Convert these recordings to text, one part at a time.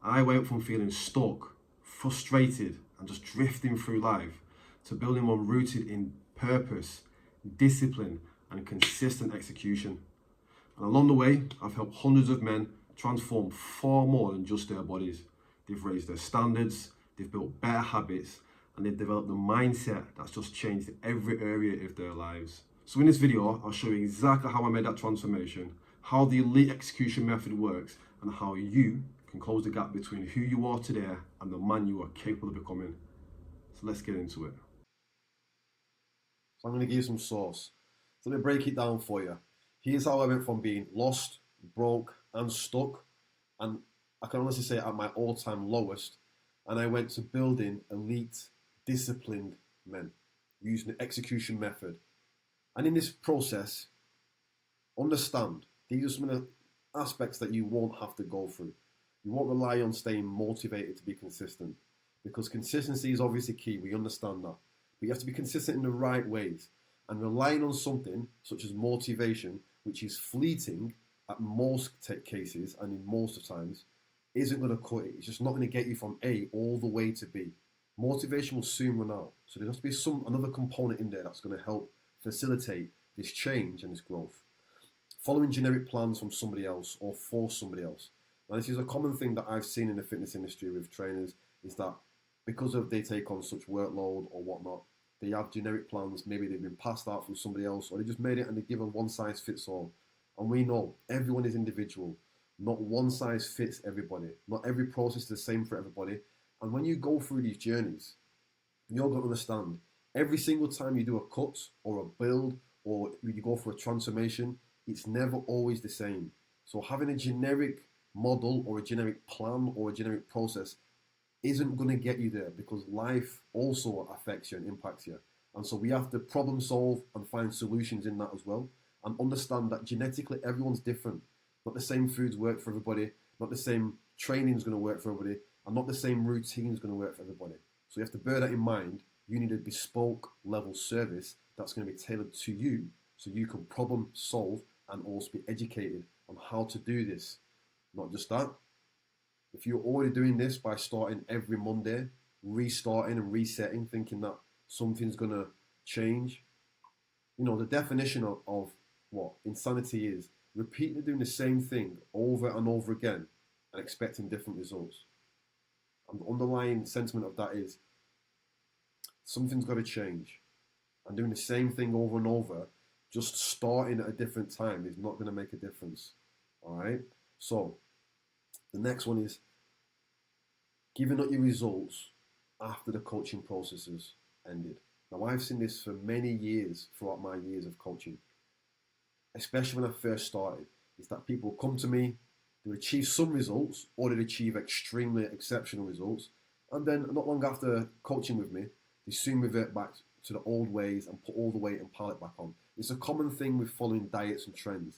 I went from feeling stuck, frustrated, and just drifting through life to building one rooted in purpose, discipline, and consistent execution. And along the way, I've helped hundreds of men transform far more than just their bodies. They've raised their standards, they've built better habits, and they've developed a mindset that's just changed every area of their lives. So in this video, I'll show you exactly how I made that transformation, how the elite execution method works, and how you can close the gap between who you are today and the man you are capable of becoming. So let's get into it. So I'm going to give you some source. So let me break it down for you. Here's how I went from being lost, broke, and stuck, and I can honestly say at my all-time lowest, and I went to building elite, disciplined men using the execution method. And in this process, understand these are some of the aspects that you won't have to go through. You won't rely on staying motivated to be consistent, because consistency is obviously key. We understand that. But you have to be consistent in the right ways. And relying on something such as motivation, which is fleeting at most cases and in most of times, isn't going to cut it. It's just not going to get you from A all the way to B. Motivation will soon run out. So there has to be another component in there that's going to help facilitate this change and this growth. Following generic plans from somebody else or for somebody else. Now, this is a common thing that I've seen in the fitness industry with trainers, is that because of they take on such workload or whatnot, they have generic plans. Maybe they've been passed out from somebody else, or they just made it and they give a one size fits all. And we know everyone is individual. Not one size fits everybody. Not every process is the same for everybody. And when you go through these journeys, you're going to understand every single time you do a cut or a build or you go for a transformation, it's never always the same. So having a generic model or a generic plan or a generic process isn't going to get you there, because life also affects you and impacts you. And so we have to problem solve and find solutions in that as well, and understand that genetically everyone's different. Not the same foods work for everybody, not the same training is going to work for everybody, and not the same routine is going to work for everybody. So you have to bear that in mind. You need a bespoke level service that's going to be tailored to you, so you can problem solve and also be educated on how to do this. Not just that, if you're already doing this by starting every Monday, restarting and resetting, thinking that something's going to change, the definition of what insanity is repeatedly doing the same thing over and over again and expecting different results. And the underlying sentiment of that is something's got to change. And doing the same thing over and over, just starting at a different time, is not going to make a difference. All right? So, the next one is giving up your results after the coaching processes ended. Now, I've seen this for many years throughout my years of coaching, especially when I first started, is that people come to me, they would achieve some results, or they'd achieve extremely exceptional results, and then not long after coaching with me, they soon revert back to the old ways and put all the weight and pallet back on. It's a common thing with following diets and trends,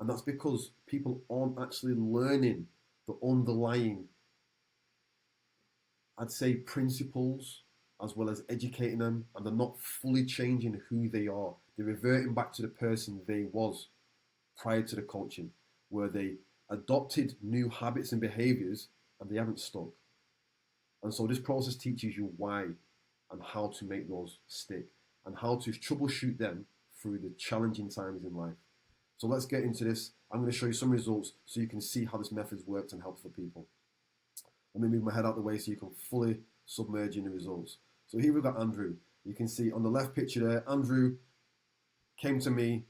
and that's because people aren't actually learning the underlying, I'd say, principles, as well as educating them, and they're not fully changing who they are. They're reverting back to the person they was prior to the coaching, where they adopted new habits and behaviors and they haven't stuck. And so this process teaches you why and how to make those stick and how to troubleshoot them through the challenging times in life. So let's get into this. I'm going to show you some results so you can see how this method's worked and helped for people. Let me move my head out the way so you can fully submerge in the results. So here we've got Andrew. You can see on the left picture there, Andrew came to me,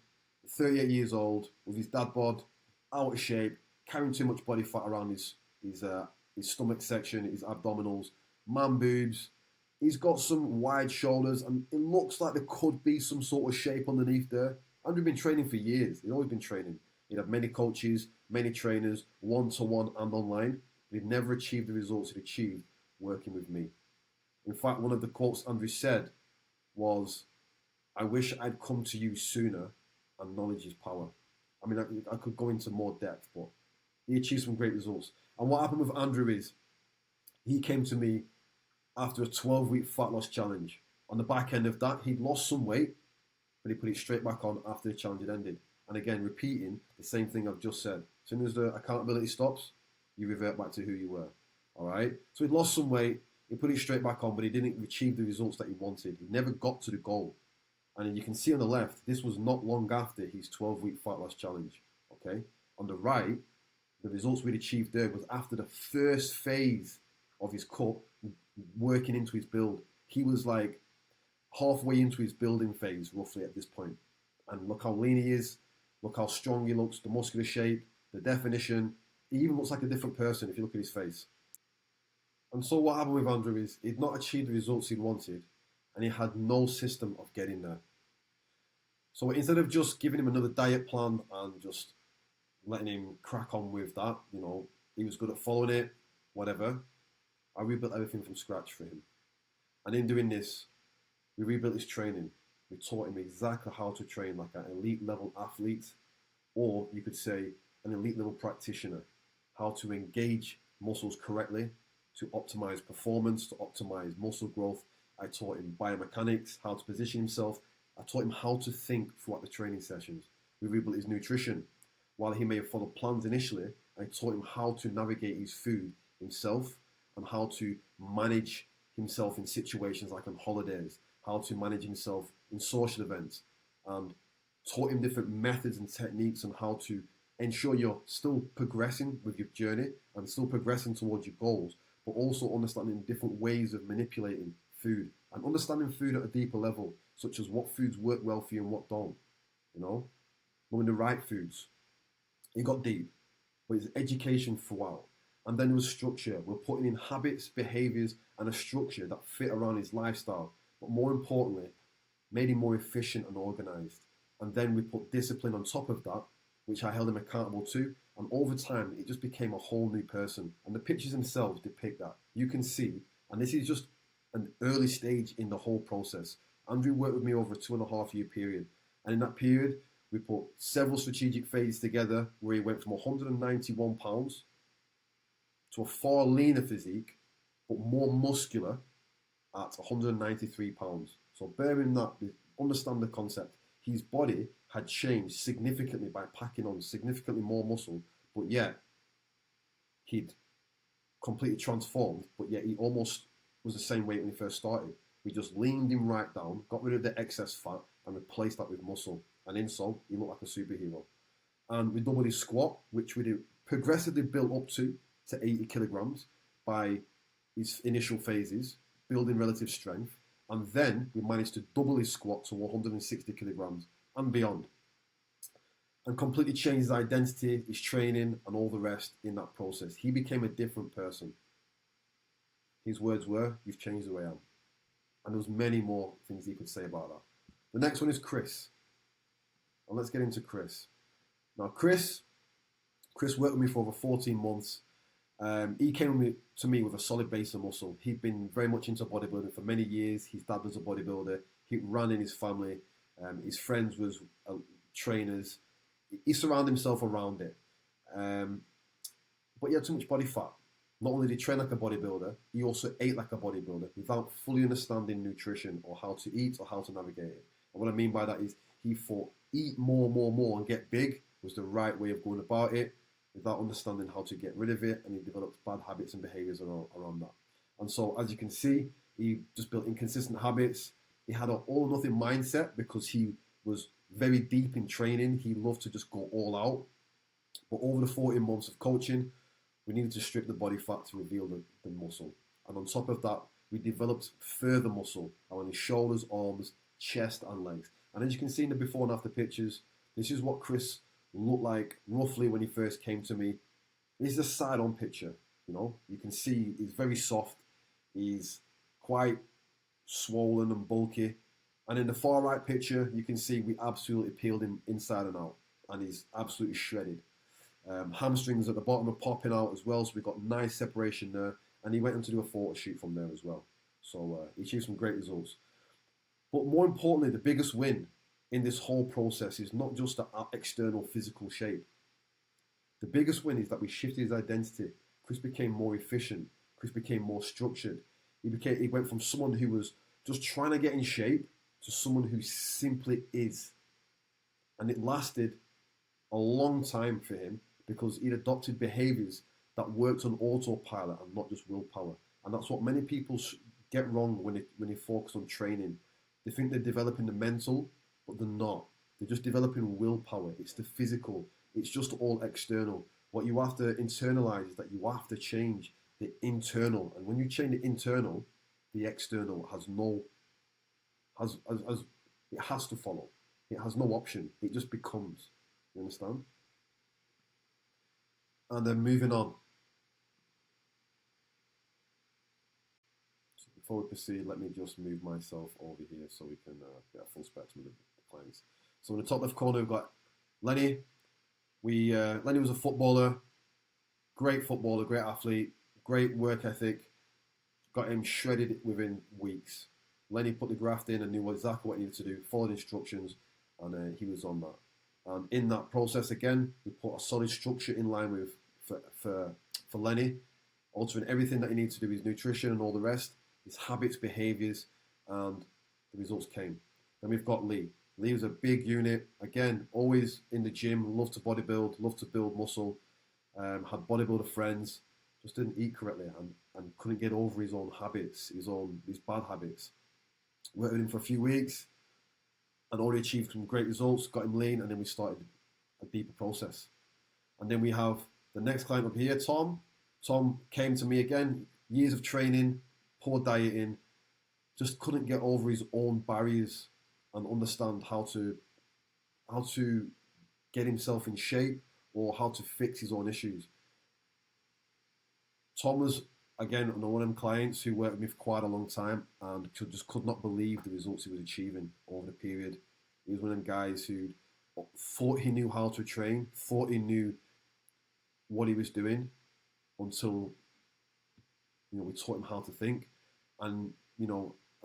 38 years old, with his dad bod, out of shape, carrying too much body fat around his stomach section, his abdominals, man boobs. He's got some wide shoulders, and it looks like there could be some sort of shape underneath there. Andrew's been training for years. He's always been training. He'd have many coaches, many trainers, one-to-one and online, but he'd never achieved the results he'd achieved working with me. In fact, one of the quotes Andrew said was, "I wish I'd come to you sooner, and knowledge is power." I mean, I could go into more depth, but he achieved some great results. And what happened with Andrew is, he came to me after a 12-week fat loss challenge. On the back end of that, he'd lost some weight, but he put it straight back on after the challenge had ended. And again, repeating the same thing I've just said. As soon as the accountability stops, you revert back to who you were. All right. So he lost some weight. He put it straight back on, but he didn't achieve the results that he wanted. He never got to the goal. And you can see on the left, this was not long after his 12-week fat loss challenge. Okay. On the right, the results we'd achieved there was after the first phase of his cut, working into his build. He was like halfway into his building phase, roughly at this point. And look how lean he is. Look how strong he looks, the muscular shape, the definition. He even looks like a different person if you look at his face. And so what happened with Andrew is he'd not achieved the results he'd wanted, and he had no system of getting there. So instead of just giving him another diet plan and just letting him crack on with that, he was good at following it, whatever, I rebuilt everything from scratch for him. And in doing this, we rebuilt his training. We taught him exactly how to train like an elite level athlete, or you could say an elite level practitioner, how to engage muscles correctly, to optimize performance, to optimize muscle growth. I taught him biomechanics, how to position himself. I taught him how to think throughout the training sessions. We rebuilt his nutrition. While he may have followed plans initially, I taught him how to navigate his food himself and how to manage himself in situations like on holidays, how to manage himself in social events, and taught him different methods and techniques on how to ensure you're still progressing with your journey and still progressing towards your goals, but also understanding different ways of manipulating food and understanding food at a deeper level, such as what foods work well for you and what don't, knowing the right foods. It got deep, but it's education throughout. And then there was structure. We're putting in habits, behaviors, and a structure that fit around his lifestyle, but more importantly, made him more efficient and organized. And then we put discipline on top of that, which I held him accountable to. And over time, it just became a whole new person. And the pictures themselves depict that. You can see, and this is just an early stage in the whole process. Andrew worked with me over a 2.5 year period. And in that period, we put several strategic phases together where he went from 191 pounds to a far leaner physique, but more muscular at 193 pounds. So bearing that, understand the concept. His body had changed significantly by packing on significantly more muscle, but yet he'd completely transformed, but yet he almost was the same weight when he first started. We just leaned him right down, got rid of the excess fat, and replaced that with muscle. And in so, he looked like a superhero. And we doubled his squat, which we progressively built up to 80 kilograms by his initial phases, building relative strength. And then we managed to double his squat to 160 kilograms and beyond. And completely changed his identity, his training, and all the rest in that process. He became a different person. His words were, "You've changed the way I am." And there was many more things he could say about that. The next one is Chris. And let's get into Chris. Now, Chris worked with me for over 14 months. He came to me with a solid base of muscle. He'd been very much into bodybuilding for many years. His dad was a bodybuilder. He ran in his family. His friends was trainers. He surrounded himself around it. But he had too much body fat. Not only did he train like a bodybuilder, he also ate like a bodybuilder without fully understanding nutrition or how to eat or how to navigate it. And what I mean by that is he thought eat more and get big was the right way of going about it without understanding how to get rid of it, and he developed bad habits and behaviors around that. And so, as you can see, he just built inconsistent habits. He had an all or nothing mindset because he was very deep in training. He loved to just go all out. But over the 14 months of coaching, we needed to strip the body fat to reveal the muscle. And on top of that, we developed further muscle around his shoulders, arms, chest, and legs. And as you can see in the before and after pictures, this is what Chris looked like roughly when he first came to me. This is a side-on picture. You can see he's very soft. He's quite swollen and bulky. And in the far right picture, you can see we absolutely peeled him inside and out. And he's absolutely shredded. Hamstrings at the bottom are popping out as well, so we've got nice separation there. And he went on to do a photo shoot from there as well. So he achieved some great results. But more importantly, the biggest win in this whole process is not just the external physical shape. The biggest win is that we shifted his identity. Chris became more efficient. Chris became more structured. He went from someone who was just trying to get in shape to someone who simply is. And it lasted a long time for him because he'd adopted behaviors that works on autopilot and not just willpower. And that's what many people get wrong when they focus on training. They think they're developing the mental, but they're not. They're just developing willpower. It's the physical. It's just all external. What you have to internalize is that you have to change the internal. And when you change the internal, the external it has to follow. It has no option. It just becomes. You understand? And then moving on. So before we proceed, let me just move myself over here so we can get a full spectrum of the clients. So in the top left corner, we've got Lenny. Lenny was a footballer, great footballer, great athlete, great work ethic. Got him shredded within weeks. Lenny put the graft in and knew exactly what he needed to do, followed instructions, and he was on that. And in that process, again, we put a solid structure in line with for Lenny, altering everything that he needed to do, his nutrition and all the rest, his habits, behaviours, and the results came. Then we've got Lee. Lee was a big unit, again, always in the gym, loved to bodybuild, loved to build muscle, had bodybuilder friends, just didn't eat correctly and couldn't get over his own habits, his bad habits. Worked with him for a few weeks and already achieved some great results, got him lean, and then we started a deeper process. And then we have the next client up here, Tom. Tom came to me again, years of training, poor dieting, just couldn't get over his own barriers and understand how to get himself in shape or how to fix his own issues. Tom was, again, one of them clients who worked with me for quite a long time and just could not believe the results he was achieving over the period. He was one of them guys who thought he knew how to train, thought he knew what he was doing until, we taught him how to think. And,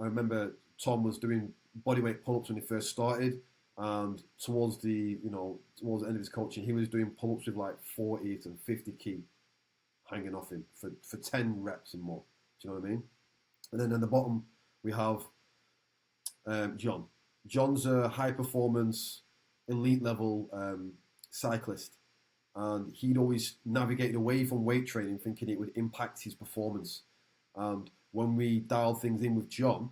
I remember Tom was doing bodyweight pull-ups when he first started, and towards the end of his coaching, he was doing pull-ups with like 40 to 50 key hanging off him for 10 reps and more. Do you know what I mean? And then at the bottom, we have John. John's a high-performance, elite-level cyclist, and he'd always navigated away from weight training, thinking it would impact his performance. And when we dialed things in with John,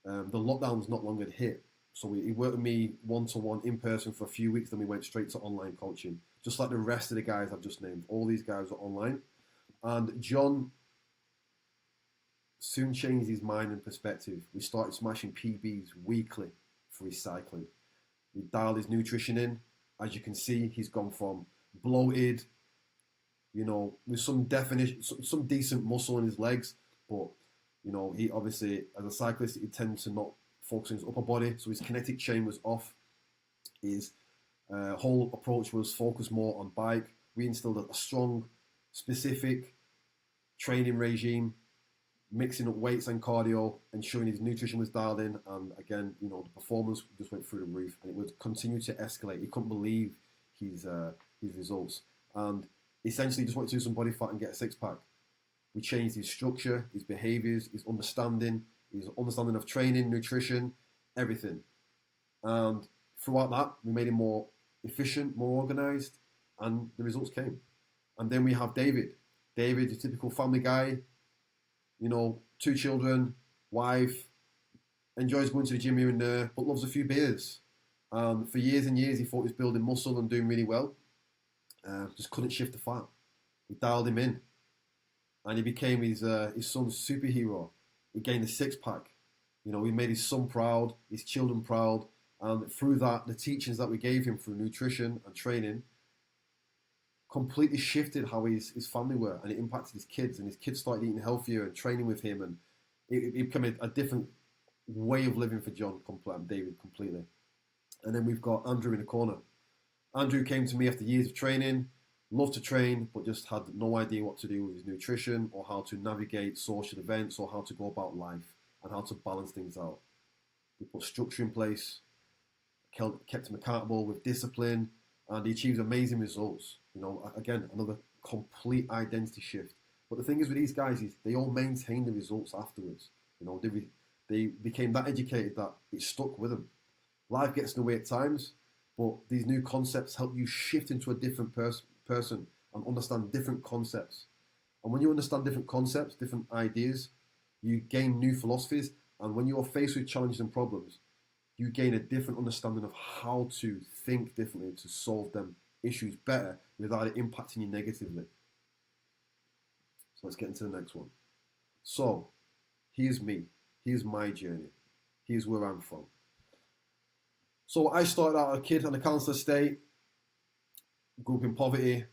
the lockdowns not long had hit. So he worked with me one-to-one in person for a few weeks, then we went straight to online coaching. Just like the rest of the guys I've just named. All these guys are online. And John soon changed his mind and perspective. We started smashing PBs weekly for his cycling. We dialed his nutrition in. As you can see, he's gone from bloated, with some definition, some decent muscle in his legs, but he obviously, as a cyclist, he tends to not focus on his upper body, so his kinetic chain was off. His whole approach was focused more on bike. We instilled a strong, specific training regime, mixing up weights and cardio, ensuring his nutrition was dialed in, and again, the performance just went through the roof, and it would continue to escalate. He couldn't believe his results, and essentially just wanted to do some body fat and get a six-pack. We changed his structure, his behaviours, his understanding of training, nutrition, everything. And throughout that, we made him more efficient, more organised, and the results came. And then we have David. David, a typical family guy, 2 children, wife, enjoys going to the gym here and there, but loves a few beers. For years and years, he thought he was building muscle and doing really well. Just couldn't shift the fat. We dialed him in, and he became his son's superhero. He gained a six-pack. We made his son proud, his children proud, and through that, the teachings that we gave him through nutrition and training completely shifted how his family were, and it impacted his kids, and his kids started eating healthier and training with him, and it became a different way of living for John and David completely. And then we've got Andrew in the corner. Andrew came to me after years of training, loved to train, but just had no idea what to do with his nutrition or how to navigate social events or how to go about life and how to balance things out. We put structure in place, kept him accountable with discipline, and he achieved amazing results. Again, another complete identity shift. But the thing is with these guys is they all maintain the results afterwards. They became that educated that it stuck with them. Life gets in the way at times, but these new concepts help you shift into a different person and understand different concepts. And when you understand different concepts, different ideas, you gain new philosophies. And when you're faced with challenges and problems, you gain a different understanding of how to think differently to solve them issues better without it impacting you negatively. So let's get into the next one. So here's me. Here's my journey. Here's where I'm from. So I started out a kid on a council estate, grew up in poverty.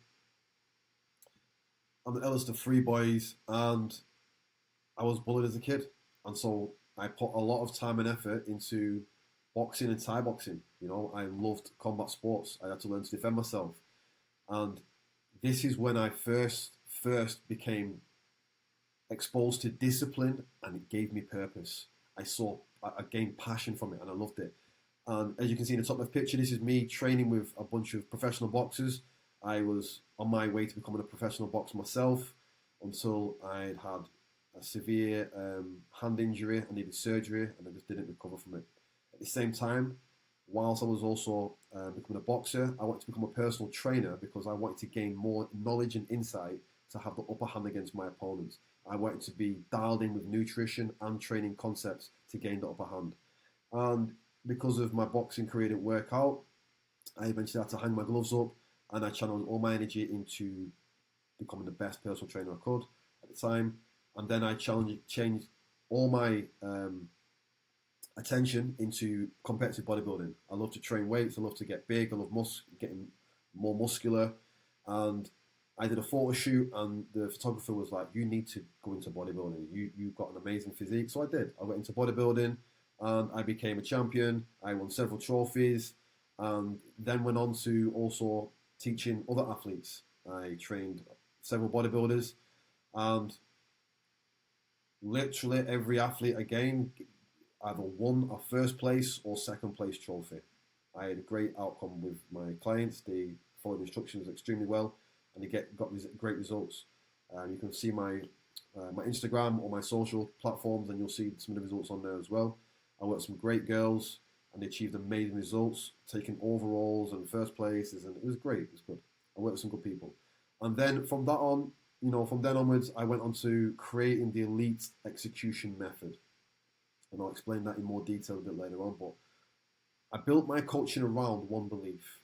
I'm the eldest of three boys, and I was bullied as a kid. And so I put a lot of time and effort into boxing and Thai boxing. You know, I loved combat sports. I had to learn to defend myself. And this is when I first became exposed to discipline, and it gave me purpose. I gained passion from it, and I loved it. And as you can see in the top left picture, this is me training with a bunch of professional boxers. I was on my way to becoming a professional boxer myself until I'd had a severe hand injury. I needed surgery, and I just didn't recover from it. At the same time, whilst I was also becoming a boxer, I wanted to become a personal trainer because I wanted to gain more knowledge and insight to have the upper hand against my opponents. I wanted to be dialed in with nutrition and training concepts to gain the upper hand. And because of my boxing career didn't work out, I eventually had to hang my gloves up, and I channeled all my energy into becoming the best personal trainer I could at the time. And then I changed all my attention into competitive bodybuilding. I love to train weights. I love to get big. I love getting more muscular. And I did a photo shoot, and the photographer was like, "You need to go into bodybuilding. You've got an amazing physique." So I did. I went into bodybuilding, and I became a champion. I won several trophies, and then went on to also teaching other athletes. I trained several bodybuilders, and literally every athlete again either won a first place or second place trophy. I had a great outcome with my clients. They followed instructions extremely well, and they got great results. You can see my Instagram or my social platforms, and you'll see some of the results on there as well. I worked with some great girls, and they achieved amazing results, taking overalls and first places, and it was great. It was good. I worked with some good people. And then from that on, from then onwards, I went on to creating the elite execution method. And I'll explain that in more detail a bit later on. But I built my coaching around one belief,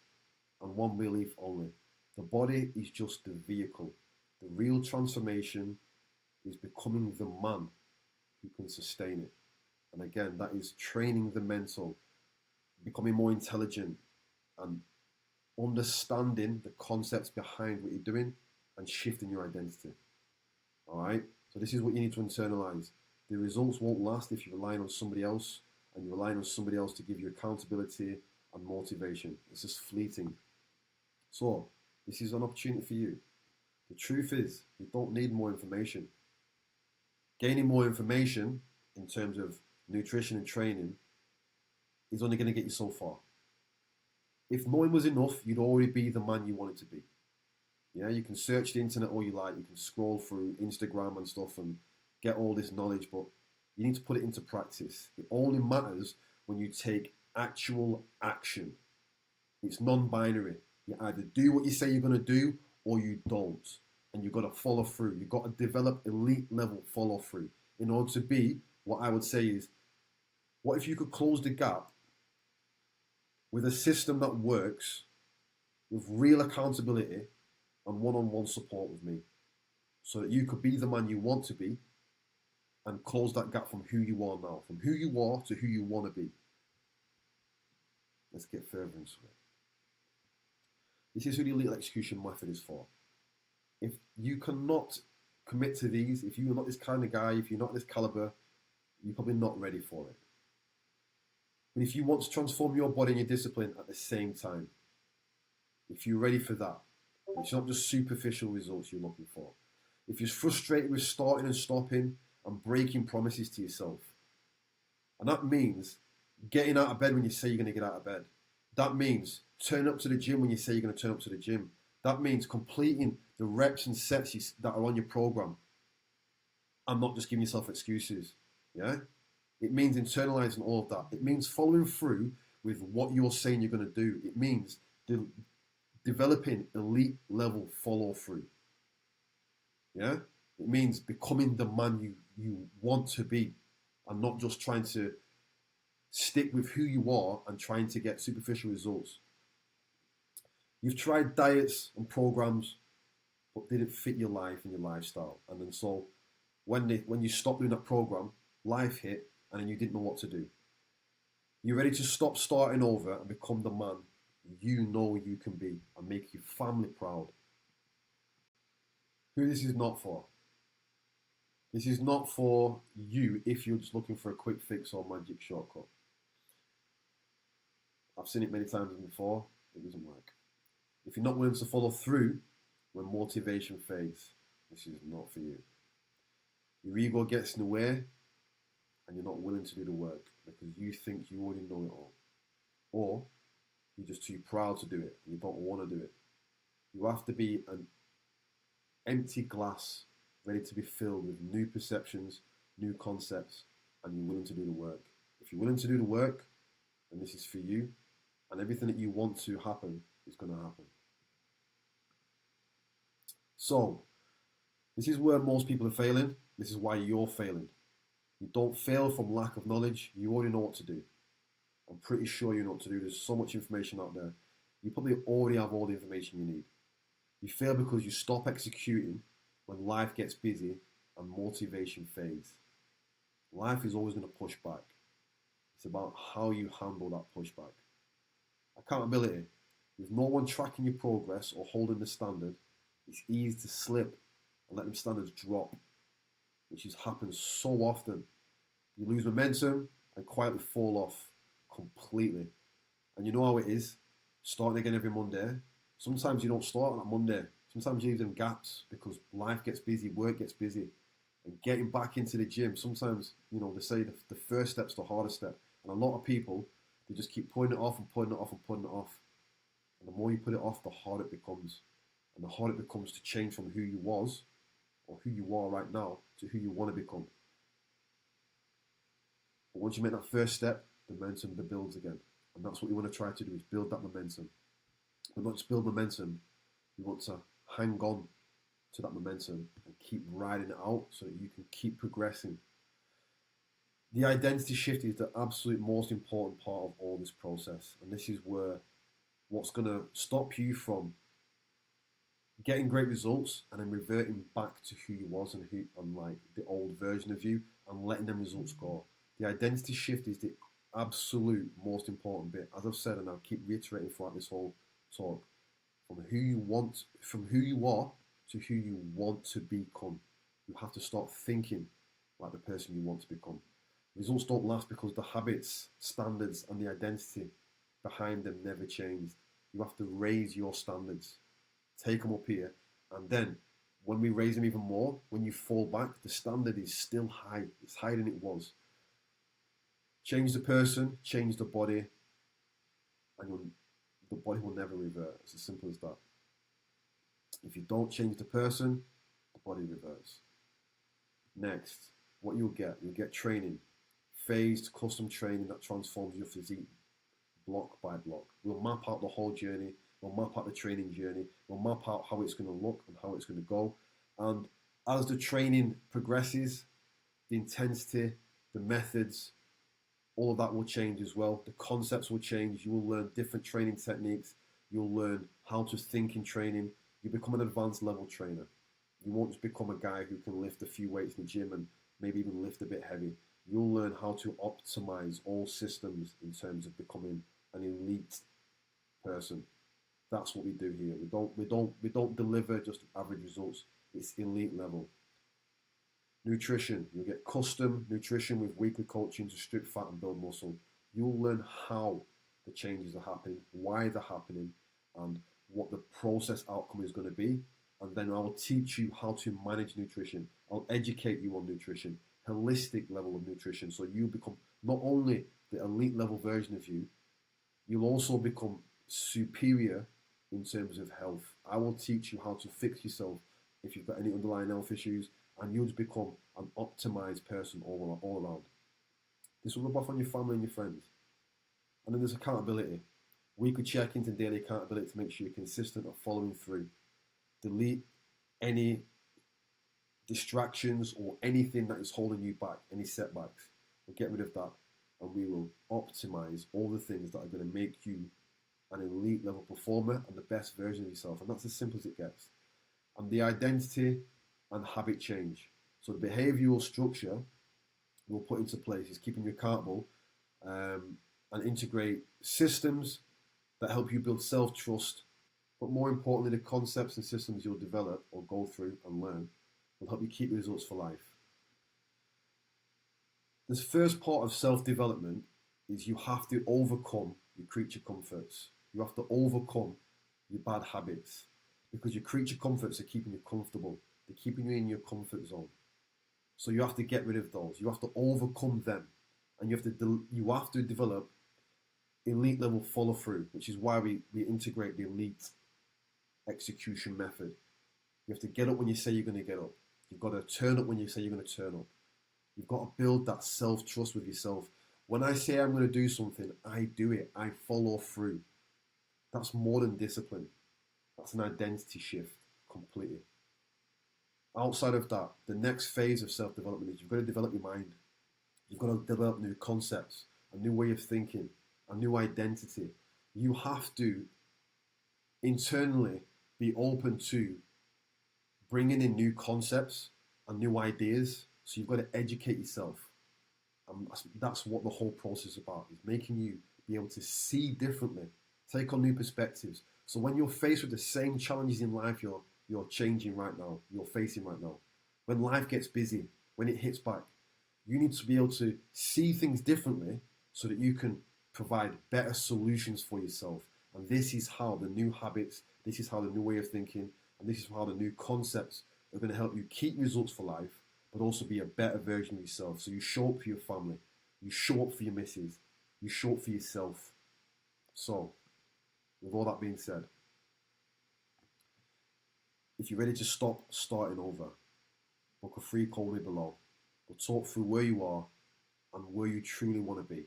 and one belief only. The body is just the vehicle. The real transformation is becoming the man who can sustain it. And again, that is training the mental, becoming more intelligent, and understanding the concepts behind what you're doing and shifting your identity. All right? So this is what you need to internalize. The results won't last if you're relying on somebody else, and you're relying on somebody else to give you accountability and motivation. It's just fleeting. So this is an opportunity for you. The truth is, you don't need more information. Gaining more information in terms of nutrition and training is only going to get you so far. If knowing was enough, you'd already be the man you wanted to be. Yeah, you can search the internet all you like. You can scroll through Instagram and stuff and get all this knowledge, but you need to put it into practice. It only matters when you take actual action. It's non-binary. You either do what you say you're going to do, or you don't. And you've got to follow through. You've got to develop elite level follow through in order to be, what I would say is, what if you could close the gap with a system that works, with real accountability and one-on-one support with me, so that you could be the man you want to be and close that gap from who you are now, from who you are to who you want to be. Let's get further into it. This is who the elite execution method is for. If you cannot commit to these, if you're not this kind of guy, if you're not this caliber, you're probably not ready for it. But if you want to transform your body and your discipline at the same time, if you're ready for that, it's not just superficial results you're looking for. If you're frustrated with starting and stopping and breaking promises to yourself, and that means getting out of bed when you say you're going to get out of bed. That means turning up to the gym when you say you're going to turn up to the gym. That means completing the reps and sets that are on your program and not just giving yourself excuses. Yeah? It means internalizing all of that. It means following through with what you're saying you're going to do. It means developing elite level follow through. Yeah? It means becoming the man you want to be and not just trying to stick with who you are and trying to get superficial results. You've tried diets and programs, but didn't fit your life and your lifestyle. And then so when you stopped doing that program, life hit and then you didn't know what to do. You're ready to stop starting over and become the man you know you can be and make your family proud. Who this is not for? This is not for you if you're just looking for a quick fix or magic shortcut. I've seen it many times before, it doesn't work. If you're not willing to follow through when motivation fades, this is not for you. Your ego gets in the way and you're not willing to do the work because you think you already know it all. Or you're just too proud to do it and you don't want to do it. You have to be an empty glass ready to be filled with new perceptions, new concepts, and you're willing to do the work. If you're willing to do the work, then this is for you, and everything that you want to happen is going to happen. So, this is where most people are failing. This is why you're failing. You don't fail from lack of knowledge. You already know what to do. I'm pretty sure you know what to do. There's so much information out there. You probably already have all the information you need. You fail because you stop executing when life gets busy and motivation fades. Life is always going to push back. It's about how you handle that pushback. Accountability. With no one tracking your progress or holding the standard, it's easy to slip and let them standards drop, which has happened so often. You lose momentum and quietly fall off completely. And you know how it is, starting again every Monday. Sometimes you don't start on that Monday. Sometimes you leave them gaps because life gets busy, work gets busy. And getting back into the gym, sometimes, they say the first step's the hardest step. And a lot of people, they just keep putting it off and putting it off and putting it off. And the more you put it off, the harder it becomes. And the harder it becomes to change from who you was or who you are right now to who you want to become. But once you make that first step, the momentum builds again. And that's what you want to try to do, is build that momentum. But not just build momentum, you want to hang on to that momentum and keep riding it out so that you can keep progressing. The identity shift is the absolute most important part of all this process. And this is where what's going to stop you from getting great results and then reverting back to who you was and like the old version of you and letting them results go. The identity shift is the absolute most important bit. As I've said, and I'll keep reiterating throughout this whole talk, from who you are to who you want to become. You have to start thinking like the person you want to become. Results don't last because the habits, standards, and the identity behind them never changed. You have to raise your standards, take them up here, and then when we raise them even more, when you fall back, the standard is still high. It's higher than it was. Change the person, change the body, and the body will never revert. It's as simple as that. If you don't change the person, the body reverts. Next, what you'll get training. Phased custom training that transforms your physique block by block. We'll map out the whole journey. We'll map out the training journey. We'll map out how it's going to look and how it's going to go. And as the training progresses, the intensity, the methods, all of that will change as well. The concepts will change. You will learn different training techniques. You'll learn how to think in training. You become an advanced level trainer. You won't just become a guy who can lift a few weights in the gym and maybe even lift a bit heavy. You'll learn how to optimize all systems in terms of becoming an elite person. That's what we do here. We don't deliver just average results. It's elite level. Nutrition. You'll get custom nutrition with weekly coaching to strip fat and build muscle. You'll learn how the changes are happening, why they're happening, and what the process outcome is going to be. And then I will teach you how to manage nutrition. I'll educate you on nutrition, holistic level of nutrition. So you become not only the elite level version of you, you'll also become superior in terms of health. I will teach you how to fix yourself if you've got any underlying health issues, and you'll just become an optimized person all around. This will rub off on your family and your friends. And then there's accountability. Weekly check-ins and daily accountability to make sure you're consistent of following through. Delete any distractions or anything that is holding you back, any setbacks. We'll get rid of that, and we will optimize all the things that are going to make you an elite level performer and the best version of yourself. And that's as simple as it gets. And the identity and habit change. So the behavioural structure we'll put into place is keeping you accountable and integrate systems that help you build self-trust. But more importantly, the concepts and systems you'll develop or go through and learn will help you keep results for life. This first part of self-development is you have to overcome your creature comforts. You have to overcome your bad habits because your creature comforts are keeping you comfortable. They're keeping you in your comfort zone. So you have to get rid of those. You have to overcome them. And you have to develop elite level follow through, which is why we integrate the elite execution method. You have to get up when you say you're going to get up. You've got to turn up when you say you're going to turn up. You've got to build that self-trust with yourself. When I say I'm going to do something, I do it. I follow through. That's more than discipline. That's an identity shift completely. Outside of that, the next phase of self-development is you've got to develop your mind. You've got to develop new concepts, a new way of thinking, a new identity. You have to internally be open to bringing in new concepts and new ideas. So you've got to educate yourself. And that's what the whole process is about, is making you be able to see differently, take on new perspectives. So when you're faced with the same challenges in life you're changing right now, you're facing right now, when life gets busy, when it hits back, you need to be able to see things differently so that you can provide better solutions for yourself. And this is how the new habits, this is how the new way of thinking, and this is how the new concepts are going to help you keep results for life, but also be a better version of yourself. So you show up for your family, you show up for your missus, you show up for yourself. So, with all that being said, if you're ready to stop starting over, book a free call me below. We'll talk through where you are and where you truly want to be.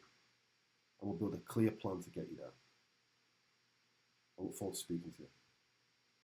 And we'll build a clear plan to get you there. I look forward to speaking to you.